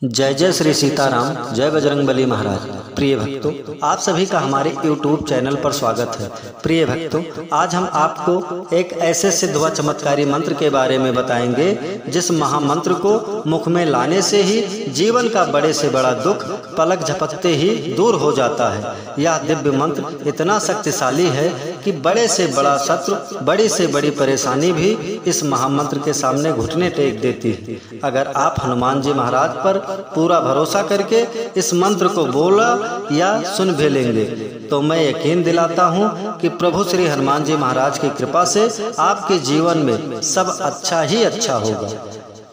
जय जय श्री सीताराम, जय बजरंगबली महाराज। प्रिय भक्तों, आप सभी का हमारे YouTube चैनल पर स्वागत है। प्रिय भक्तों, आज हम आपको एक ऐसे सिद्ध व चमत्कारी मंत्र के बारे में बताएंगे जिस महामंत्र को मुख में लाने से ही जीवन का बड़े से बड़ा दुख पलक झपकते ही दूर हो जाता है। यह दिव्य मंत्र इतना शक्तिशाली है कि बड़े से बड़ा शत्रु, बड़ी से बड़ी परेशानी भी इस महामंत्र के सामने घुटने टेक देती है। अगर आप हनुमान जी महाराज पर पूरा भरोसा करके इस मंत्र को बोला या सुन भी लेंगे तो मैं यकीन दिलाता हूँ कि प्रभु श्री हनुमान जी महाराज की कृपा से आपके जीवन में सब अच्छा ही अच्छा होगा।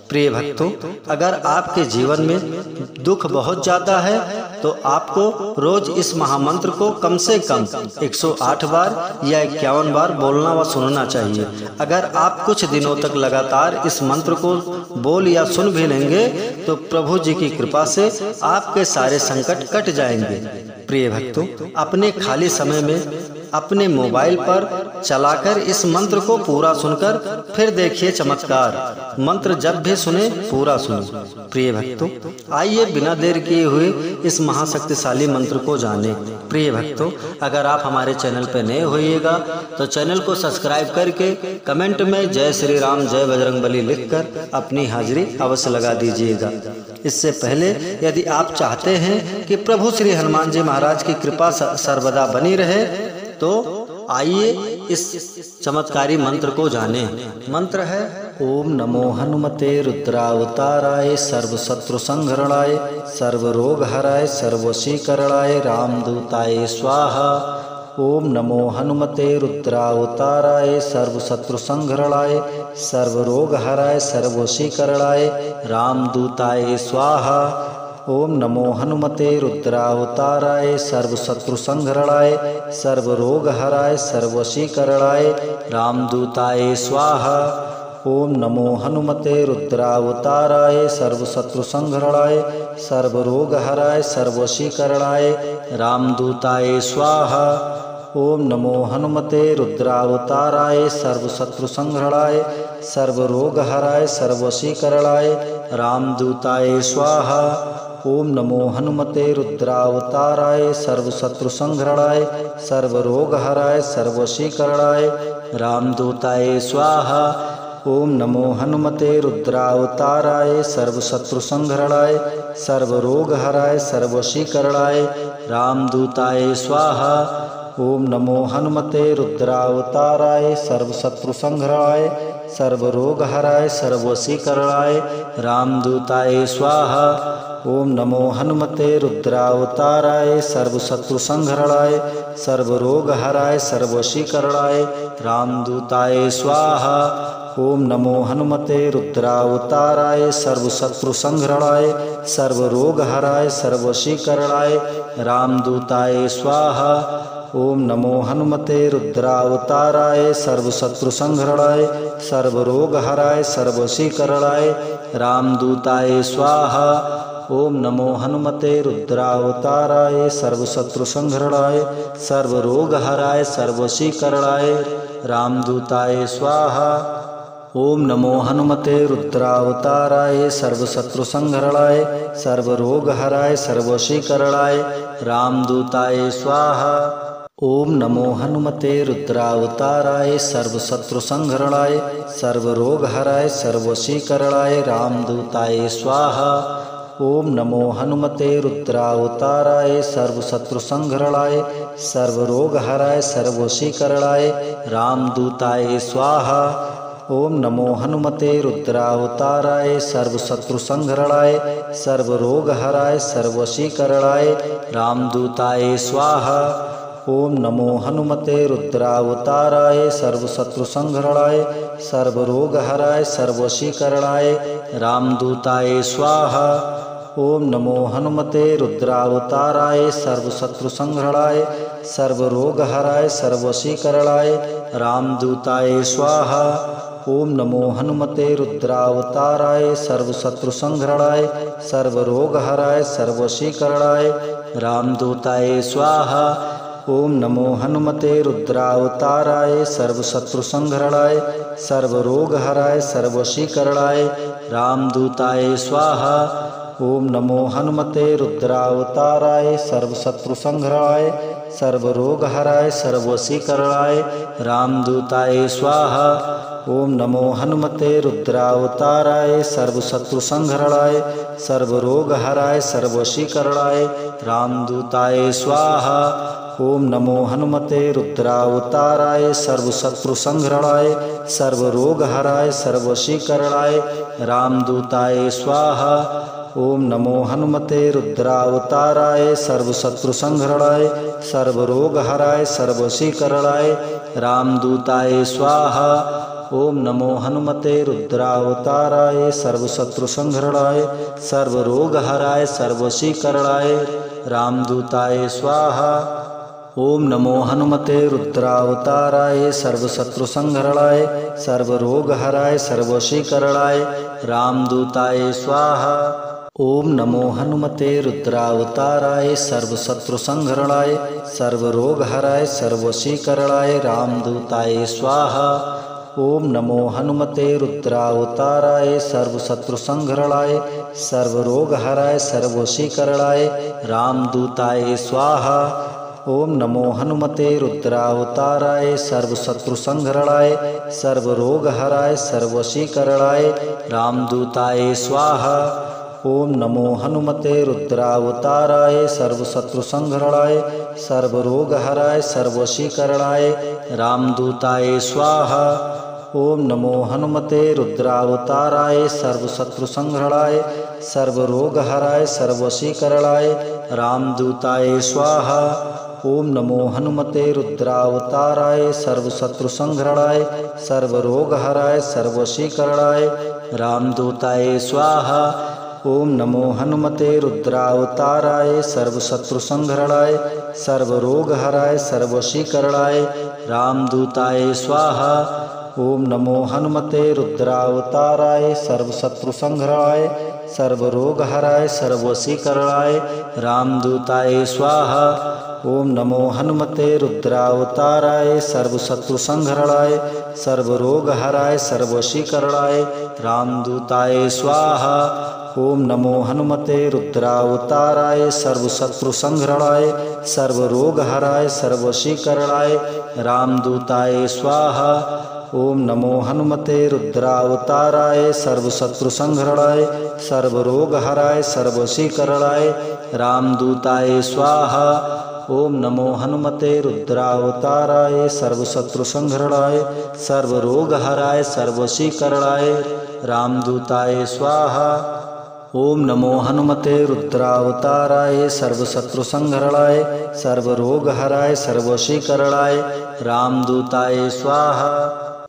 प्रिय भक्तों, अगर आपके जीवन में दुख बहुत ज्यादा है तो आपको रोज इस महामंत्र को कम से कम 108 बार या 51 बार बोलना व सुनना चाहिए। अगर आप कुछ दिनों तक लगातार इस मंत्र को बोल या सुन भी लेंगे तो प्रभु जी की कृपा से आपके सारे संकट कट जाएंगे। प्रिय भक्तों, अपने खाली समय में अपने मोबाइल पर चलाकर इस मंत्र को पूरा सुनकर फिर देखिए चमत्कार। मंत्र जब भी सुने पूरा सुने। प्रिय भक्तों, आइए बिना देर किए हुए इस महाशक्तिशाली मंत्र को जाने। प्रिय भक्तों, अगर आप हमारे चैनल पर नए होइएगा तो चैनल को सब्सक्राइब करके कमेंट में जय श्री राम जय बजरंगबली लिखकर अपनी हाजिरी अवश्य लगा दीजिएगा। इससे पहले यदि आप चाहते हैं कि प्रभु श्री हनुमान जी महाराज की कृपा सर्वदा बनी रहे तो आइए इस चमत्कारी मंत्र को जाने। मंत्र है ओम नमो हनुमते रुद्रावताराय सर्व शत्रु संहरणाय सर्व रोग हराय सर्वशीकरणाय रामदूताय स्वाहा। ओम नमो हनुमते रुद्रावताराय सर्व शत्रु संहरणाय सर्व रोग हराय सर्वशीकरणाय रामदूताय स्वाहा। ओम नमो हनुमते रुद्रावताराय सर्व शत्रु संहरणाय सर्व रोग हराय सर्वशीकरणाय रामदूताय स्वाहा। ओम नमो हनुमते रुद्रावताराय सर्व शत्रु संहरणाय सर्व रोग हराय सर्वशीकरणाय रामदूताय स्वाहा। ओम नमो हनुमते रुद्रावताराय सर्व शत्रु संहरणाय सर्व रोग हराय सर्वशीकरणाय रामदूताय स्वाहा। ओम नमो हनुमते रुद्रावताराय सर्व शत्रु संहरणाय सर्व रोग हराय सर्वशीकरणाय रामदूताय स्वाहा। ओम नमो हनुमते रुद्रावताराय सर्व शत्रु संहरणाय सर्व रोग हराय सर्वशीकरणाय रामदूताय स्वाहा। ओम नमो हनुमते रुद्रावताराय सर्व शत्रु संहरणाय सर्व रोग हराय सर्वशीकरणाय रामदूताय स्वाहा। ओम नमो हनुमते रुद्रावताराय सर्व शत्रु संहरणाय सर्व रोग हराय सर्वशीकरणाय रामदूताय स्वाहा। ओम नमो हनुमते रुद्रावताराय सर्व शत्रु संहरणाय सर्व रोग हराय सर्वशीकरणाय रामदूताय स्वाहा। ओम नमो हनुमते रुद्रावताराय सर्व शत्रु संहरणाय सर्व रोग हराय सर्वशीकरणाय रामदूताय स्वाहा। ओम नमो हनुमते रुद्रावताराय सर्व शत्रु संहरणाय सर्व रोग हराय सर्वशीकरणाय रामदूताय स्वाहा। ओम नमो हनुमते रुद्रावताराय सर्व शत्रु संहरणाय सर्व रोग हराय सर्वशीकरणाय रामदूताय स्वाहा। ओम नमो हनुमते रुद्रावताराय सर्व शत्रु संहरणाय सर्व रोग हराय सर्वशीकरणाय रामदूताय स्वाहा। ओम नमो हनुमते रुद्रावताराय सर्व शत्रु संहरणाय सर्व रोग हराय सर्वशीकरणाय रामदूताय स्वाहा। ओम नमो हनुमते रुद्रावताराय सर्व शत्रु संहरणाय सर्व रोग हराय सर्वशीकरणाय रामदूताय स्वाहा। ओम नमो हनुमते रुद्रावताराय सर्व शत्रु संहरणाय सर्व रोग हराय सर्वशीकरणाय रामदूताय स्वाहा। ओम नमो हनुमते रुद्रावताराय सर्व शत्रु संहरणाय सर्व रोग हराय सर्वशीकरणाय रामदूताय स्वाहा। ओम नमो हनुमते रुद्रावताराय सर्व शत्रु संहरणाय सर्व रोग हराय सर्वशीकरणाय रामदूताय स्वाहा। ओम नमो हनुमते रुद्रावताराय सर्वशत्रुसंहरणाय सर्वरोगहराय सर्ववशीकरणाय रामदूताय स्वाहा। ओम नमो हनुमते रुद्रावताराय सर्वशत्रुसंहरणाय सर्वरोगहराय सर्ववशीकरणाय रामदूताय स्वाहा। ओम नमो हनुमते रुद्रावताराय सर्वशत्रुसंहरणाय सर्वरोगहराय सर्ववशीकरणाय रामदूताय स्वाहा। ओम नमो हनुमते रुद्रावताराय सर्वशत्रुसंहरणाय सर्वरोगहराय सर्ववशीकरणाय रामदूताय स्वाहा। ओम नमो हनुमते रुद्रावताराय सर्वशत्रुसंहरणाय सर्वरोगहराय सर्ववशीकरणाय रामदूताय स्वाहा। ओम नमो हनुमते रुद्रावताराय सर्वशत्रुसंहरणाय सर्वरोगहराय सर्ववशीकरणाय रामदूताय स्वाहा। ओम नमो हनुमते रुद्रावताराय सर्वशत्रुसंहरणाय सर्वरोगहराय सर्ववशीकरणाय रामदूताय स्वाहा। ओम नमो हनुमते रुद्रावताराय सर्वशत्रुसंहरणाय सर्वरोगहराय सर्ववशीकरणाय रामदूताय स्वाहा। ओम नमो हनुमते रुद्रावताराय सर्वशत्रुसंहरणाय सर्वरोगहराय सर्ववशीकरणाय रामदूताय स्वाहा। ओम नमो हनुमते रुद्रावताराय सर्वशत्रुसंहरणाय सर्वरोगहराय सर्ववशीकरणाय रामदूताय स्वाहा। ओम नमो हनुमते रुद्रावताराय सर्वशत्रुसंहरणाय सर्वरोगहराय सर्ववशीकरणाय रामदूताय स्वाहा। ओम नमो हनुमते रुद्रावताराय सर्वशत्रुसंहरणाय सर्वरोगहराय सर्ववशीकरणाय रामदूताय स्वाहा। ओम नमो हनुमते रुद्रावताराय सर्वशत्रुसंहरणाय सर्वरोगहराय सर्ववशीकरणाय रामदूताय स्वाहा। ओम नमो हनुमते रुद्रावताराय सर्वशत्रुसंहरणाय सर्वरोगहराय सर्ववशीकरणाय रामदूताय स्वाहा। ओम नमो हनुमते रुद्रावताराय सर्वशत्रुसंहरणाय सर्वरोगहराय सर्ववशीकरणाय रामदूताय स्वाहा। ओम नमो हनुमते रुद्रावताराय सर्वशत्रुसंहरणाय सर्वरोगहराय सर्ववशीकरणाय रामदूताय स्वाहा। ओम नमो हनुमते रुद्रावताराय सर्वशत्रुसंहरणाय सर्वरोगहराय सर्ववशीकरणाय रामदूताय स्वाहा। ओम नमो हनुमते रुद्रावताराय सर्वशत्रुसंहरणाय सर्वरोगहराय सर्ववशीकरणाय रामदूताय स्वाहा। ओम नमो हनुमते रुद्रावताराय सर्वशत्रुसंहरणाय सर्वरोगहराय सर्ववशीकरणाय रामदूताय स्वाहा। ओम नमो हनुमते रुद्रावताराय सर्वशत्रुसंहरणाय सर्वरोगहराय सर्ववशीकरणाय रामदूताय स्वाहा।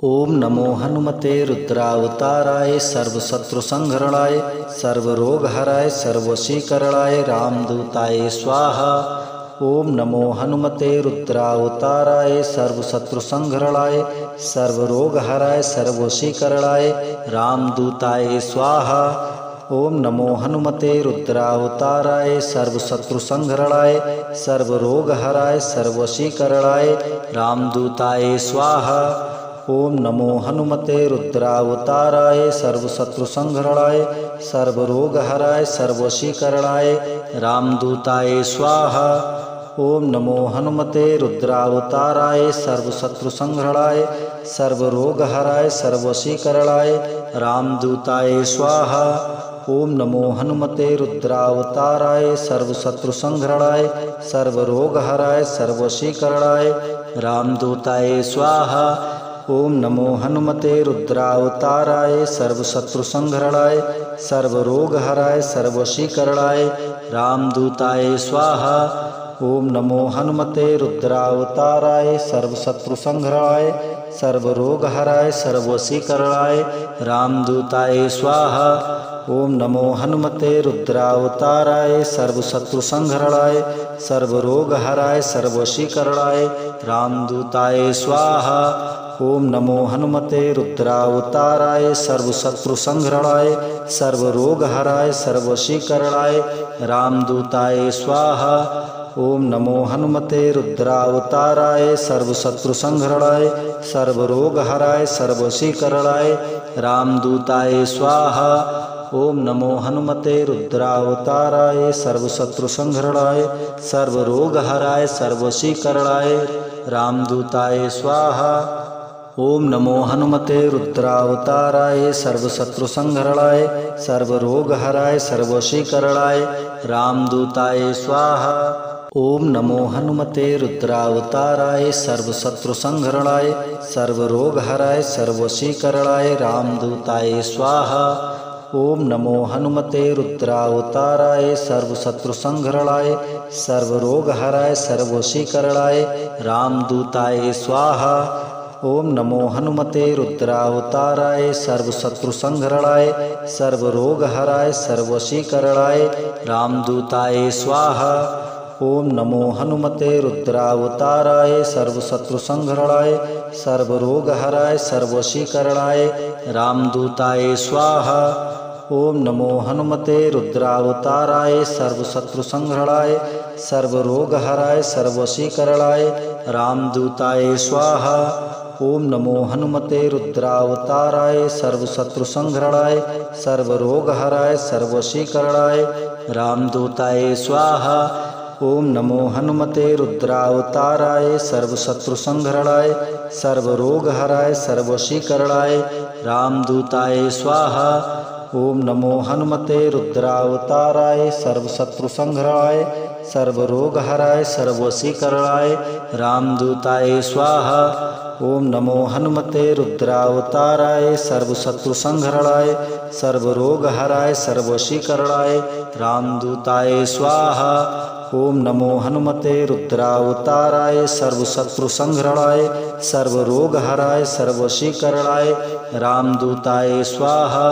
ओम नमो हनुमते रुद्रावताराय सर्वशत्रुसंहरणाय सर्वरोगहराय सर्ववशीकरणाय रामदूताय स्वाहा। ओम नमो हनुमते रुद्रावताराय सर्वशत्रुसंहरणाय सर्वरोगहराय सर्ववशीकरणाय रामदूताय स्वाहा। ओम नमो हनुमते रुद्रावताराय सर्वशत्रुसंहरणाय सर्वरोगहराय सर्ववशीकरणाय रामदूताय स्वाहा। ओम नमो हनुमते रुद्रावताराय सर्वशत्रुसंहरणाय सर्वरोगहराय सर्ववशीकरणाय रामदूताय स्वाहा। ओम नमो हनुमते रुद्रावताराय सर्वशत्रुसंहरणाय सर्वरोगहराय सर्ववशीकरणाय रामदूताय स्वाहा। ओम नमो हनुमते रुद्रावताराय सर्वशत्रुसंहरणाय सर्वरोगहराय सर्ववशीकरणाय रामदूताय स्वाहा। ओम नमो हनुमते रुद्रावताराय सर्वशत्रुसंहरणाय सर्वरोगहराय सर्ववशीकरणाय रामदूताय स्वाहा। ओम नमो हनुमते रुद्रावताराय सर्वशत्रुसंहरणाय सर्वरोगहराय सर्ववशीकरणाय रामदूताय स्वाहा। ओम नमो हनुमते रुद्रावताराय सर्वशत्रुसंहरणाय सर्वरोगहराय सर्ववशीकरणाय रामदूताय स्वाहा। ओम नमो हनुमते रुद्रावताराय सर्वशत्रुसंहरणाय सर्वरोगहराय सर्ववशीकरणाय रामदूताय स्वाहा। ओम नमो हनुमते रुद्रावताराय सर्वशत्रुसंहरणाय सर्वरोगहराय सर्ववशीकरणाय रामदूताय स्वाहा। ओम नमो हनुमते रुद्रावताराय सर्वशत्रुसंहरणाय सर्वरोगहराय सर्ववशीकरणाय रामदूताय स्वाहा। ओम नमो हनुमते रुद्रावताराय सर्वशत्रुसंहरणाय सर्वरोगहराय सर्ववशीकरणाय रामदूताय स्वाहा। ओम नमो हनुमते रुद्रावताराय सर्वशत्रुसंहरणाय सर्वरोगहराय सर्ववशीकरणाय रामदूताय स्वाहा। ओम नमो हनुमते रुद्रावताराय सर्वशत्रुसंहरणाय सर्वरोगहराय सर्ववशीकरणाय रामदूताय स्वाहा। ओम नमो हनुमते रुद्रावताराय सर्वशत्रुसंहरणाय सर्वरोगहराय सर्ववशीकरणाय रामदूताय स्वाहा। ओम नमो हनुमते रुद्रावताराय सर्वशत्रुसंहरणाय सर्वरोगहराय सर्ववशीकरणाय रामदूताय स्वाहा। ओम नमो हनुमते रुद्रावताराय सर्वशत्रुसंहरणाय सर्वरोगहराय सर्ववशीकरणाय रामदूताय स्वाहा। ओम नमो हनुमते रुद्रावताराय सर्वशत्रुसंहरणाय सर्वरोगहराय सर्ववशीकरणाय रामदूताय स्वाहा। ओम नमो हनुमते रुद्रावताराय सर्वशत्रुसंहरणाय सर्वरोगहराय सर्ववशीकरणाय रामदूताय स्वाहा। ओम नमो हनुमते रुद्रावताराय सर्वशत्रुसंहरणाय सर्वरोगहराय सर्ववशीकरणाय रामदूताय स्वाहा। ओम नमो हनुमते रुद्रावताराय सर्वशत्रुसंहरणाय सर्वरोगहराय सर्ववशीकरणाय रामदूताय स्वाहा। ओम नमो हनुमते रुद्रावताराय सर्वशत्रुसंहरणाय सर्वरोगहराय सर्ववशीकरणाय रामदूताय स्वाहा।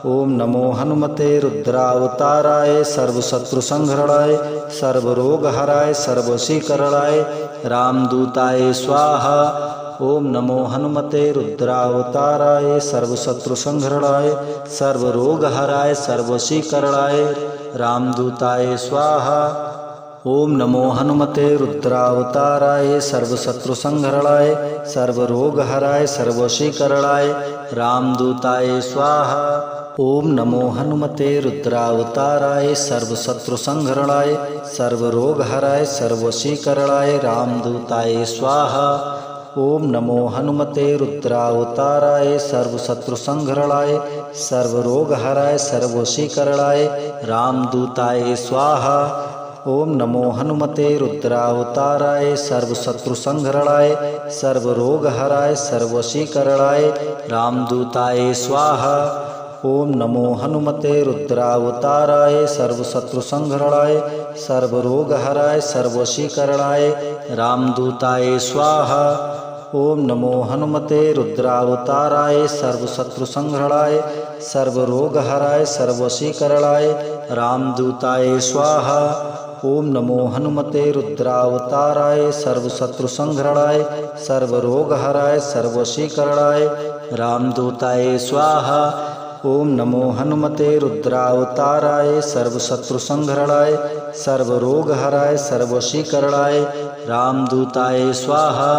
ओम नमो हनुमते रुद्रावताराय सर्वशत्रुसंहरणाय सर्वरोगहराय सर्ववशीकरणाय रामदूताय स्वाहा। ओम नमो हनुमते रुद्रावताराय सर्वशत्रुसंहरणाय सर्वरोगहराय सर्ववशीकरणाय रामदूताय स्वाहा। ओम नमो हनुमते रुद्रावताराय सर्वशत्रुसंहरणाय सर्वरोगहराय सर्ववशीकरणाय रामदूताय स्वाहा। ओम नमो हनुमते रुद्रावताराय सर्वशत्रुसंहरणाय सर्वरोगहराय सर्ववशीकरणाय रामदूताय स्वाहा। ओम नमो हनुमते रुद्रावताराय सर्वशत्रुसंहरणाय सर्वरोगहराय सर्ववशीकरणाय रामदूताय स्वाहा। ओम नमो हनुमते रुद्रावताराय सर्वशत्रुसंहरणाय सर्वरोगहराय सर्ववशीकरणाय रामदूताय स्वाहा। ओम नमो हनुमते रुद्रावताराय सर्वशत्रुसंहरणाय सर्वरोगहराय सर्ववशीकरणाय रामदूताय स्वाहा। ओम नमो हनुमते रुद्रावताराय सर्वशत्रुसंहरणाय सर्वरोगहराय सर्ववशीकरणाय रामदूताय स्वाहा। ओम नमो हनुमते रुद्रावताराय सर्वशत्रुसंहरणाय सर्वरोगहराय सर्ववशीकरणाय रामदूताय स्वाहा। ओम नमो हनुमते रुद्रावताराय सर्वशत्रुसंहरणाय सर्वरोगहराय सर्ववशीकरणाय रामदूताय स्वाहा।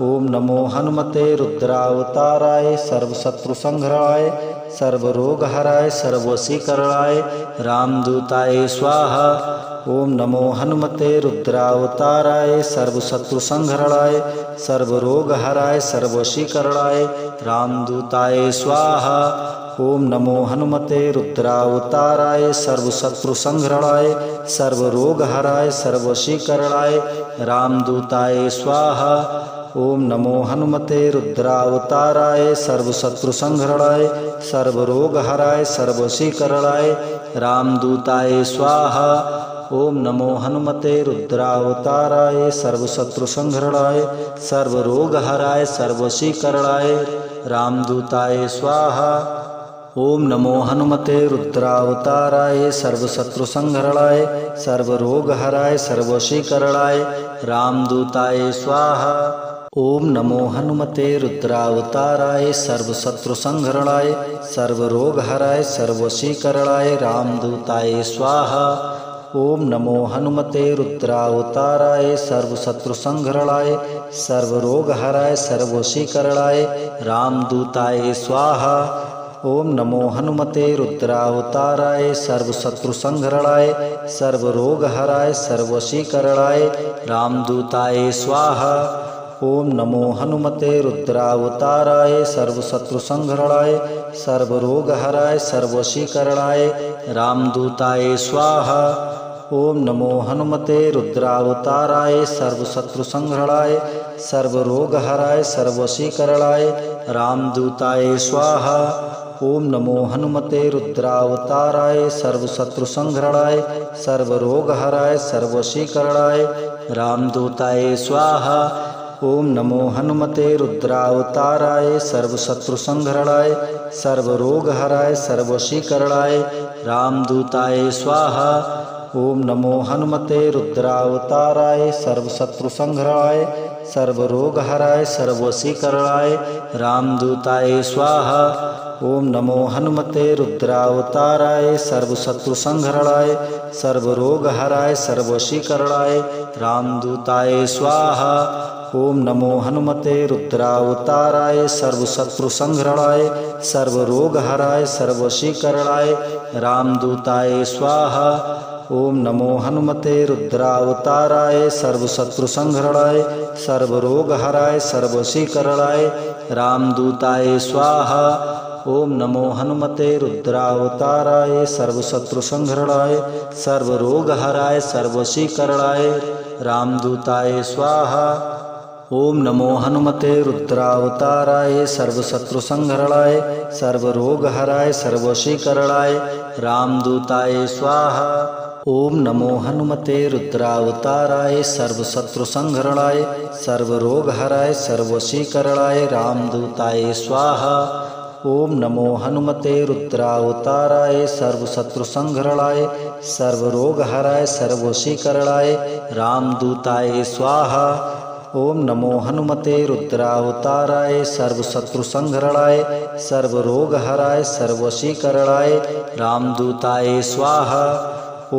ओम नमो हनुमते रुद्रावताराय सर्वशत्रुसंहरणाय सर्वरोगहराय सर्ववशीकरणाय रामदूताय स्वाहा। ओम नमो हनुमते रुद्रावताराय सर्वशत्रुसंहरणाय सर्वरोगहराय सर्ववशीकरणाय रामदूताय स्वाहा। ओम नमो हनुमते रुद्रावताराय सर्वशत्रुसंहरणाय सर्वरोगहराय सर्ववशीकरणाय रामदूताय स्वाहा। ओम नमो हनुमते रुद्रावताराय सर्वशत्रुसंहरणाय सर्वरोगहराय सर्ववशीकरणाय रामदूताय स्वाहा। ओम नमो हनुमते रुद्रावताराय सर्वशत्रुसंहरणाय सर्वरोगहराय सर्ववशीकरणाय रामदूताय स्वाहा। ओम नमो हनुमते रुद्रावताराय सर्वशत्रुसंहरणाय सर्वरोगहराय सर्ववशीकरणाय रामदूताय स्वाहा। ओम नमो हनुमते रुद्रावताराय सर्वशत्रुसंहरणाय सर्वरोगहराय सर्ववशीकरणाय रामदूताय स्वाहा। ओम नमो हनुमते रुद्रावताराय सर्वशत्रुसंहरणाय सर्वरोगहराय सर्ववशीकरणाय रामदूताय स्वाहा। ओम नमो हनुमते रुद्रावताराय सर्वशत्रुसंहरणाय सर्वरोगहराय सर्ववशीकरणाय रामदूताय स्वाहा। ओम नमो हनुमते रुद्रावताराय सर्वशत्रुसंहरणाय सर्वरोगहराय सर्ववशीकरणाय रामदूताय स्वाहा। ओम नमो हनुमते रुद्रावताराय सर्वशत्रुसंहरणाय सर्वरोगहराय सर्ववशीकरणाय रामदूताय स्वाहा। ओम नमो हनुमते रुद्रावताराय सर्वशत्रुसंहरणाय सर्वरोगहराय सर्ववशीकरणाय रामदूताय स्वाहा। ओम नमो हनुमते रुद्रावताराय सर्वशत्रुसंहरणाय सर्वरोगहराय सर्ववशीकरणाय रामदूताय स्वाहा। ओम नमो हनुमते रुद्रावताराय सर्वशत्रुसंहरणाय सर्वरोगहराय सर्ववशीकरणाय रामदूताय स्वाहा। ओम नमो हनुमते रुद्रावताराय सर्वशत्रुसंहरणाय सर्वरोगहराय सर्ववशीकरणाय रामदूताय स्वाहा। ओम नमो हनुमते रुद्रावताराय सर्वशत्रुसंहरणाय सर्वरोगहराय सर्ववशीकरणाय रामदूताय स्वाहा। ओम नमो हनुमते रुद्रावताराय सर्वशत्रुसंहरणाय सर्वरोगहराय सर्ववशीकरणाय रामदूताय स्वाहा। ओम नमो हनुमते रुद्रावताराय सर्वशत्रुसंहरणाय सर्वरोगहराय सर्ववशीकरणाय रामदूताय स्वाहा। ओम नमो हनुमते रुद्रावताराय सर्वशत्रुसंहरणाय सर्वरोगहराय सर्ववशीकरणाय रामदूताय स्वाहा। ओम नमो हनुमते रुद्रावताराय सर्वशत्रुसंहरणाय सर्वरोगहराय सर्ववशीकरणाय रामदूताय स्वाहा। ओम नमो हनुमते रुद्रावताराय सर्वशत्रुसंहरणाय सर्वरोगहराय सर्ववशीकरणाय रामदूताय स्वाहा। ओम नमो हनुमते रुद्रावताराय सर्वशत्रुसंहरणाय सर्वरोगहराय सर्ववशीकरणाय रामदूताय स्वाहा।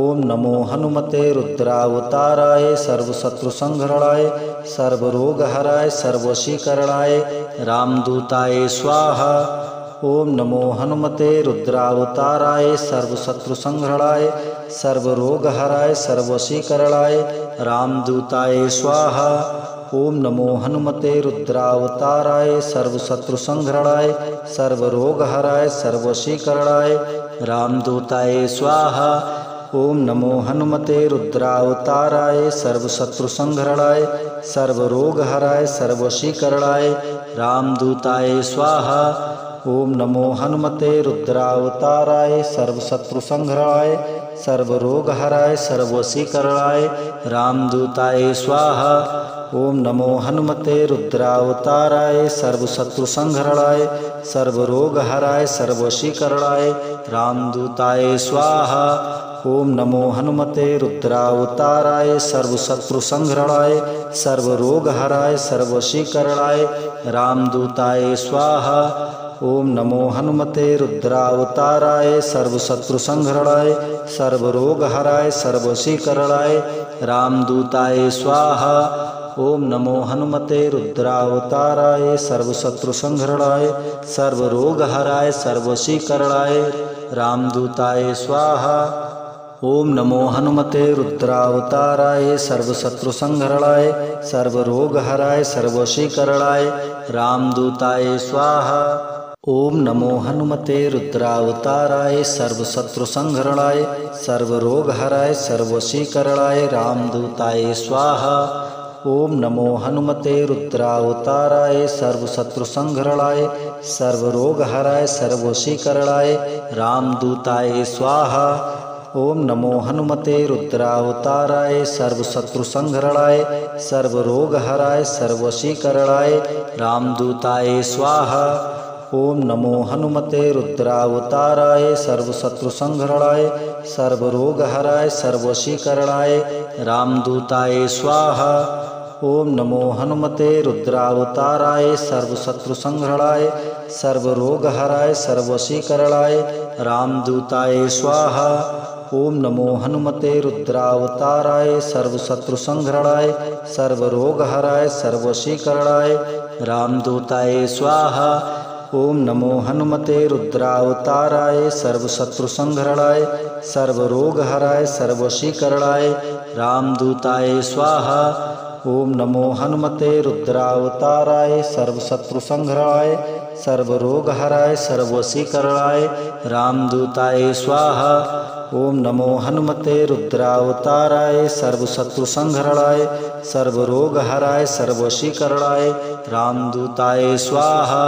ओम नमो हनुमते रुद्रावताराय सर्वशत्रुसंहरणाय सर्वरोगहराय सर्ववशीकरणाय रामदूताय स्वाहा। ओम नमो हनुमते रुद्रावताराय सर्वशत्रुसंहरणाय सर्वरोगहराय सर्ववशीकरणाय रामदूताय स्वाहा। ओम नमो हनुमते रुद्रावताराय सर्वशत्रुसंहरणाय सर्वरोगहराय सर्ववशीकरणाय रामदूताय स्वाहा। ओम नमो हनुमते रुद्रावताराय सर्वशत्रुसंहरणाय सर्वरोगहराय सर्ववशीकरणाय रामदूताय स्वाहा। ओम नमो हनुमते रुद्रावताराय सर्वशत्रुसंहरणाय सर्वरोगहराय सर्ववशीकरणाय रामदूताय स्वाहा। ओम नमो हनुमते रुद्रावताराय सर्वशत्रुसंहरणाय सर्वरोगहराय सर्ववशीकरणाय रामदूताय स्वाहा। ओम नमो हनुमते रुद्रावताराय सर्वशत्रुसंहरणाय सर्वरोगहराय सर्ववशीकरणाय रामदूताय स्वाहा। ओम नमो हनुमते रुद्रावताराय सर्वशत्रुसंहरणाय सर्वरोगहराय सर्ववशीकरणाय रामदूताय स्वाहा। ओम नमो हनुमते रुद्रावताराय सर्वशत्रुसंहरणाय सर्वरोगहराय सर्ववशीकरणाय रामदूताय स्वाहा। ओम नमो हनुमते रुद्रावताराय सर्वशत्रुसंहरणाय सर्वरोगहराय सर्ववशीकरणाय रामदूताय स्वाहा। ओम नमो हनुमते रुद्रावताराय सर्वशत्रुसंहरणाय सर्वरोगहराय सर्ववशीकरणाय रामदूताय स्वाहा। ओम नमो हनुमते रुद्रावताराय सर्वशत्रुसंहरणाय सर्वरोगहराय सर्ववशीकरणाय रामदूताय स्वाहा। ओम नमो हनुमते रुद्रावताराय सर्वशत्रुसंहरणाय सर्वरोगहराय सर्ववशीकरणाय रामदूताय स्वाहा। ओम नमो हनुमते रुद्रावताराय सर्वशत्रुसंहरणाय सर्वरोगहराय सर्ववशीकरणाय रामदूताय स्वाहा। ओम नमो हनुमते रुद्रावताराय सर्वशत्रुसंहरणाय सर्वरोगहराय सर्ववशीकरणाय रामदूताय स्वाहा। ओम नमो हनुमते रुद्रावताराय सर्वशत्रुसंहरणाय सर्वरोगहराय सर्वशीकरणाय रामदूताय स्वाहा। ओम नमो हनुमते रुद्रावताराय सर्वशत्रुसंहरणाय सर्वरोगहराय सर्वशीकरणाय रामदूताय स्वाहा। ओम नमो हनुमते रुद्रावताराय सर्वशत्रुसंहरणाय सर्वरोगहराय सर्वशीकरणाय रामदूताय स्वाहा। ओम नमो हनुमते रुद्रावताराय सर्वशत्रुसंहरणाय सर्वरोगहराय सर्वशीकरणाय रामदूताय स्वाहा।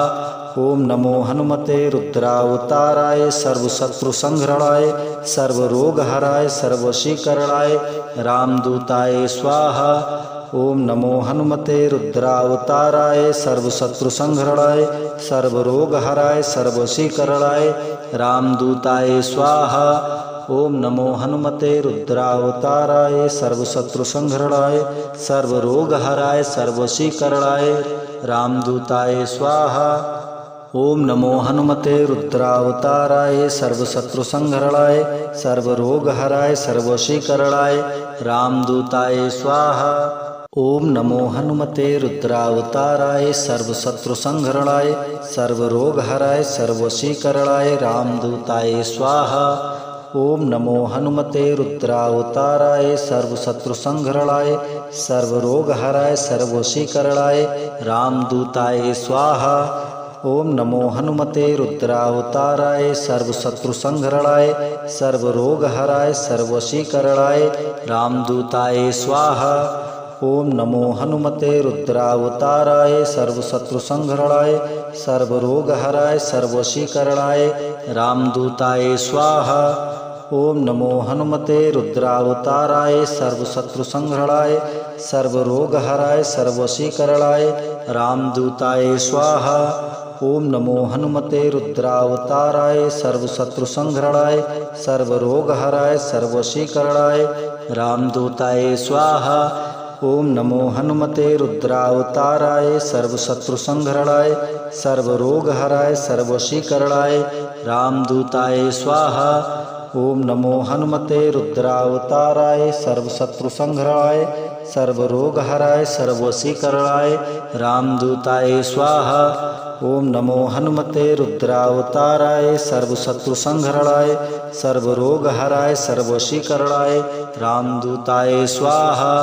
ओम नमो हनुमते रुद्रावताराय सर्वशत्रुसंहरणाय सर्वरोगहराय सर्वशीकरणाय रामदूताय स्वाहा। ओम नमो हनुमते रुद्रावताराय सर्वशत्रुसंहरणाय सर्वरोगहराय सर्वशीकरणाय रामदूताय स्वाहा। ओम नमो हनुमते रुद्रावताराय सर्वशत्रुसंहरणाय सर्वरोगहराय सर्वशीकरणाय रामदूताय स्वाहा। ओम नमो हनुमते रुद्रावताराय सर्वशत्रुसंहरणाय सर्वरोगहराय सर्वशीकरणाय रामदूताय स्वाहा। ओम नमो हनुमते रुद्रावताराय सर्वशत्रुसंहरणाय सर्वरोगहराय सर्वशीकरणाय रामदूताय स्वाहा। ओम नमो हनुमते रुद्रावताराय सर्वशत्रुसंहरणाय सर्वरोगहराय सर्वशीकरणाय रामदूताय स्वाहा। ओम नमो हनुमते रुद्रावताराय सर्वशत्रुसंहरणाय सर्वरोगहराय सर्वशीकरणाय रामदूताय स्वाहा। ओम नमो हनुमते रुद्रावताराय सर्वशत्रुसंहरणाय सर्वरोगहराय सर्वशीकरणाय रामदूताय स्वाहा। ओम नमो हनुमते रुद्रावताराय सर्वशत्रुसंहरणाय सर्वरोगहराय सर्वशीकरणाय रामदूताय स्वाहा। ओम नमो हनुमते रुद्रावताराय सर्वशत्रुसंहरणाय सर्वरोगहराय सर्वशीकरणाय रामदूताय स्वाहा। ओम नमो हनुमते रुद्रावताराय सर्वशत्रुसंहरणाय सर्वरोगहराय सर्वशीकरणाय रामदूताय स्वाहा। ओम नमो हनुमते रुद्रावताराय सर्वशत्रुसंहरणाय सर्वरोगहराय सर्वशीकरणाय रामदूताय स्वाहा। ओम नमो हनुमते रुद्रावताराय सर्वशत्रुसंहरणाय सर्वरोगहराय सर्वशीकरणाय रामदूताय स्वाहा।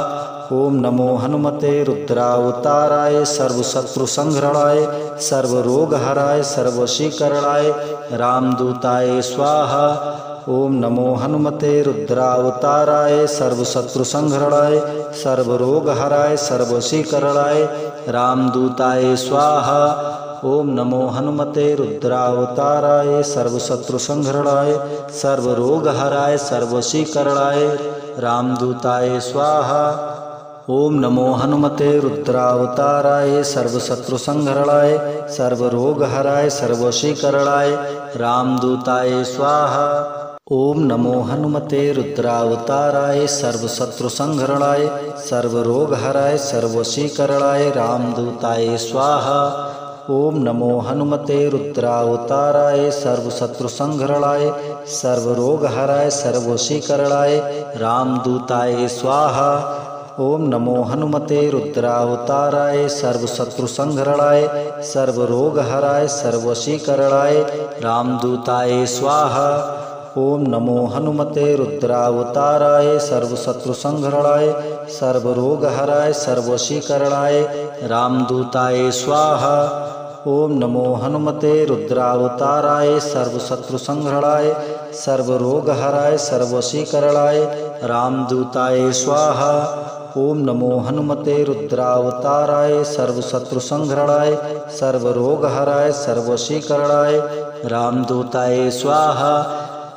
ओम नमो हनुमते रुद्रावताराय सर्वशत्रुसंहरणाय सर्वरोगहराय सर्वशीकरणाय रामदूताय स्वाहा। ओम नमो हनुमते रुद्रावताराय सर्वशत्रुसंहरणाय सर्वरोगहराय सर्वशीकरणाय रामदूताय स्वाहा। ओम नमो हनुमते रुद्रावताराय सर्वशत्रुसंहरणाय सर्वरोगहराय सर्वशीकरणाय रामदूताय स्वाहा। ओम नमो हनुमते रुद्रावताराय सर्वशत्रुसंहरणाय सर्वरोगहराय सर्वशीकरणाय रामदूताय स्वाहा। ओम नमो हनुमते रुद्रावताराय सर्वशत्रुसंहरणाय सर्वरोगहराय सर्वशीकरणाय रामदूताय स्वाहा। ओम नमो हनुमते रुद्रावताराय सर्वशत्रुसंहरणाय सर्वरोगहराय सर्वशीकरणाय रामदूताय स्वाहा। ओम नमो हनुमते रुद्रावताराय सर्वशत्रुसंहरणाय सर्वरोगहराय सर्वशीकरणाय रामदूताय स्वाहा। ओम नमो हनुमते रुद्रावताराय सर्वशत्रुसंहरणाय सर्वरोगहराय सर्वशीकरणाय रामदूताय स्वाहा। ओम नमो हनुमते रुद्रावताराय सर्वशत्रुसंहरणाय सर्वरोगहराय सर्वशीकरणाय रामदूताय स्वाहा। ओम नमो हनुमते रुद्रावताराय सर्वशत्रुसंहरणाय सर्वरोगहराय सर्वशीकरणाय रामदूताय स्वाहा।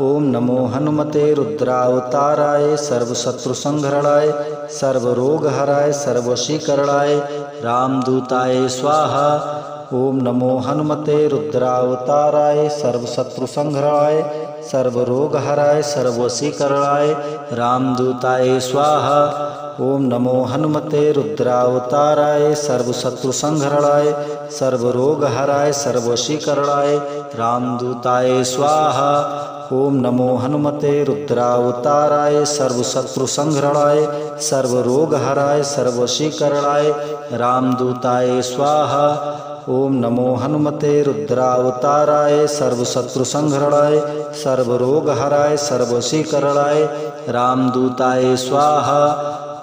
ओम नमो हनुमते रुद्रावताराय सर्वशत्रुसंहरणाय सर्वरोगहराय सर्वशीकरणाय रामदूताय स्वाहा। ओम नमो हनुमते रुद्रावताराय सर्वशत्रुसंहरणाय सर्वरोगहराय सर्वशीकरणाय रामदूताय स्वाहा। ओम नमो हनुमते रुद्रावताराय सर्वशत्रुसंहरणाय सर्वरोगहराय सर्वशीकरणाय रामदूताय स्वाहा। ओम नमो हनुमते रुद्रावताराय सर्वशत्रुसंहरणाय सर्वरोगहराय सर्ववशीकरणाय रामदूताय स्वाहा। ओम नमो हनुमते रुद्रावताराय सर्वशत्रुसंहरणाय सर्वरोगहराय सर्ववशीकरणाय रामदूताय स्वाहा।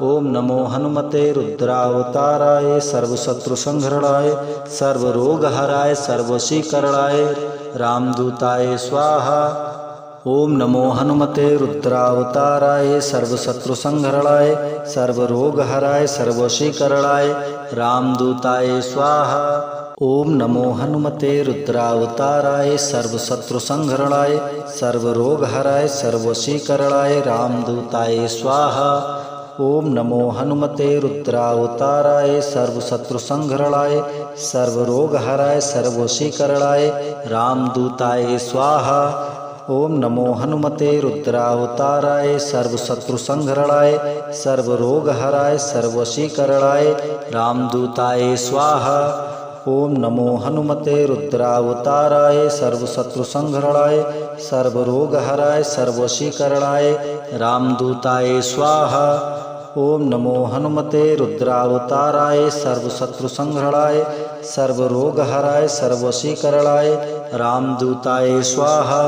ओम नमो हनुमते रुद्रावताराय सर्वशत्रुसंहरणाय सर्वरोगहराय सर्ववशीकरणाय रामदूताय स्वाहा। ओम नमो हनुमते रुद्रावताराय सर्वशत्रुसंहरणाय सर्वरोगहराय सर्ववशीकरणाय रामदूताय स्वाहा। ओम नमो हनुमते रुद्रावताराय सर्वशत्रुसंहरणाय सर्वरोगहराय सर्ववशीकरणाय रामदूताय स्वाहा। ओम नमो हनुमते रुद्रावताराय सर्वशत्रुसंहरणाय सर्वरोगहराय सर्ववशीकरणाय रामदूताय स्वाहा। ओम नमो हनुमते रुद्रावताराय सर्वशत्रुसंहरणाय सर्वरोगहराय सर्ववशीकरणाय रामदूताय स्वाहा। ओम नमो हनुमते रुद्रावताराय सर्वशत्रुसंहरणाय सर्वरोगहराय सर्ववशीकरणाय रामदूताय स्वाहा। ओम नमो हनुमते रुद्रावताराय सर्वशत्रुसंहरणाय सर्वरोगहराय सर्ववशीकरणाय रामदूताय स्वाहा।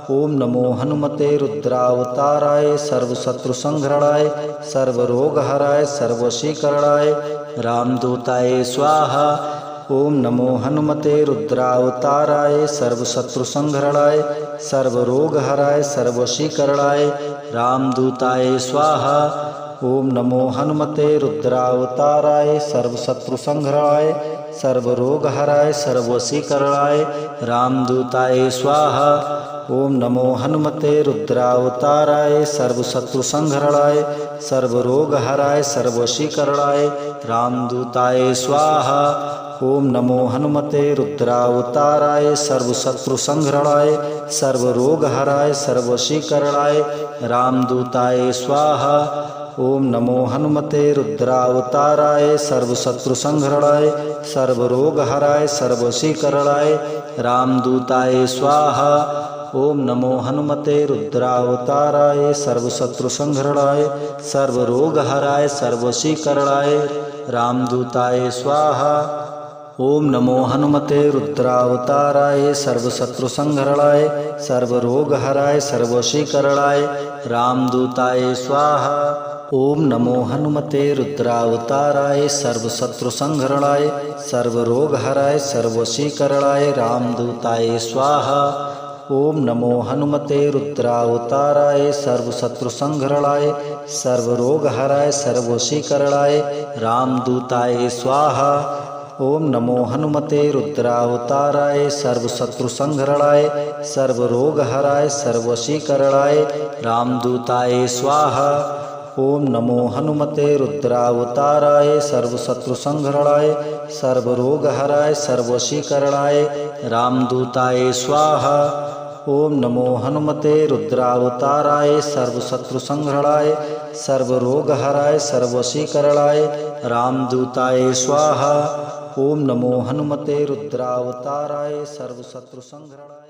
ओम नमो हनुमते रुद्रावताराय सर्वशत्रुसंहरणाय सर्वरोगहराय सर्ववशीकरणाय रामदूताय स्वाहा। ओम नमो हनुमते रुद्रावताराय सर्वशत्रुसंहरणाय सर्वरोगहराय सर्ववशीकरणाय रामदूताय स्वाहा। ओम नमो हनुमते रुद्रावताराय सर्वशत्रुसंहरणाय सर्वरोगहराय सर्ववशीकरणाय रामदूताय स्वाहा। ओम नमो हनुमते रुद्रावताराय सर्वशत्रुसंहरणाय सर्वरोगहराय सर्ववशीकरणाय रामदूताय स्वाहा। ओम नमो हनुमते रुद्रावताराय सर्वशत्रुसंहरणाय सर्वरोगहराय सर्ववशीकरणाय रामदूताय स्वाहा। ओम नमो हनुमते रुद्रावताराय सर्वशत्रुसंहरणाय सर्वरोगहराय सर्ववशीकरणाय रामदूताय स्वाहा। ओम नमो हनुमते रुद्रावताराय सर्वशत्रुसंहरणाय सर्वरोगहराय सर्ववशीकरणाय रामदूताय स्वाहा। ओम नमो हनुमते रुद्रावताराय सर्वशत्रुसंहरणाय सर्वरोगहराय सर्ववशीकरणाय रामदूताय स्वाहा। ओम नमो हनुमते रुद्रावताराय सर्वशत्रुसंहरणाय सर्वरोगहराय सर्ववशीकरणाय रामदूताय स्वाहा। ओम नमो हनुमते रुद्रावताराय सर्वशत्रुसंहरणाय सर्वरोगहराय सर्ववशीकरणाय रामदूताय स्वाहा। ओम नमो हनुमते रुद्रावताराय सर्वशत्रुसंहरणाय सर्वरोगहराय सर्ववशीकरणाय रामदूताय स्वाहा। ओम नमो हनुमते रुद्रावताराय सर्वशत्रुसंहरणाय सर्वरोगहराय सर्ववशीकरणाय रामदूताय स्वाहा। ओम नमो हनुमते रुद्रावताराय सर्वशत्रुसंहरणाय सर्वरोगहराय सर्ववशीकरणाय रामदूताय स्वाहा। ओम नमो हनुमते रुद्रावताराय सर्वशत्रुसंहरणाय।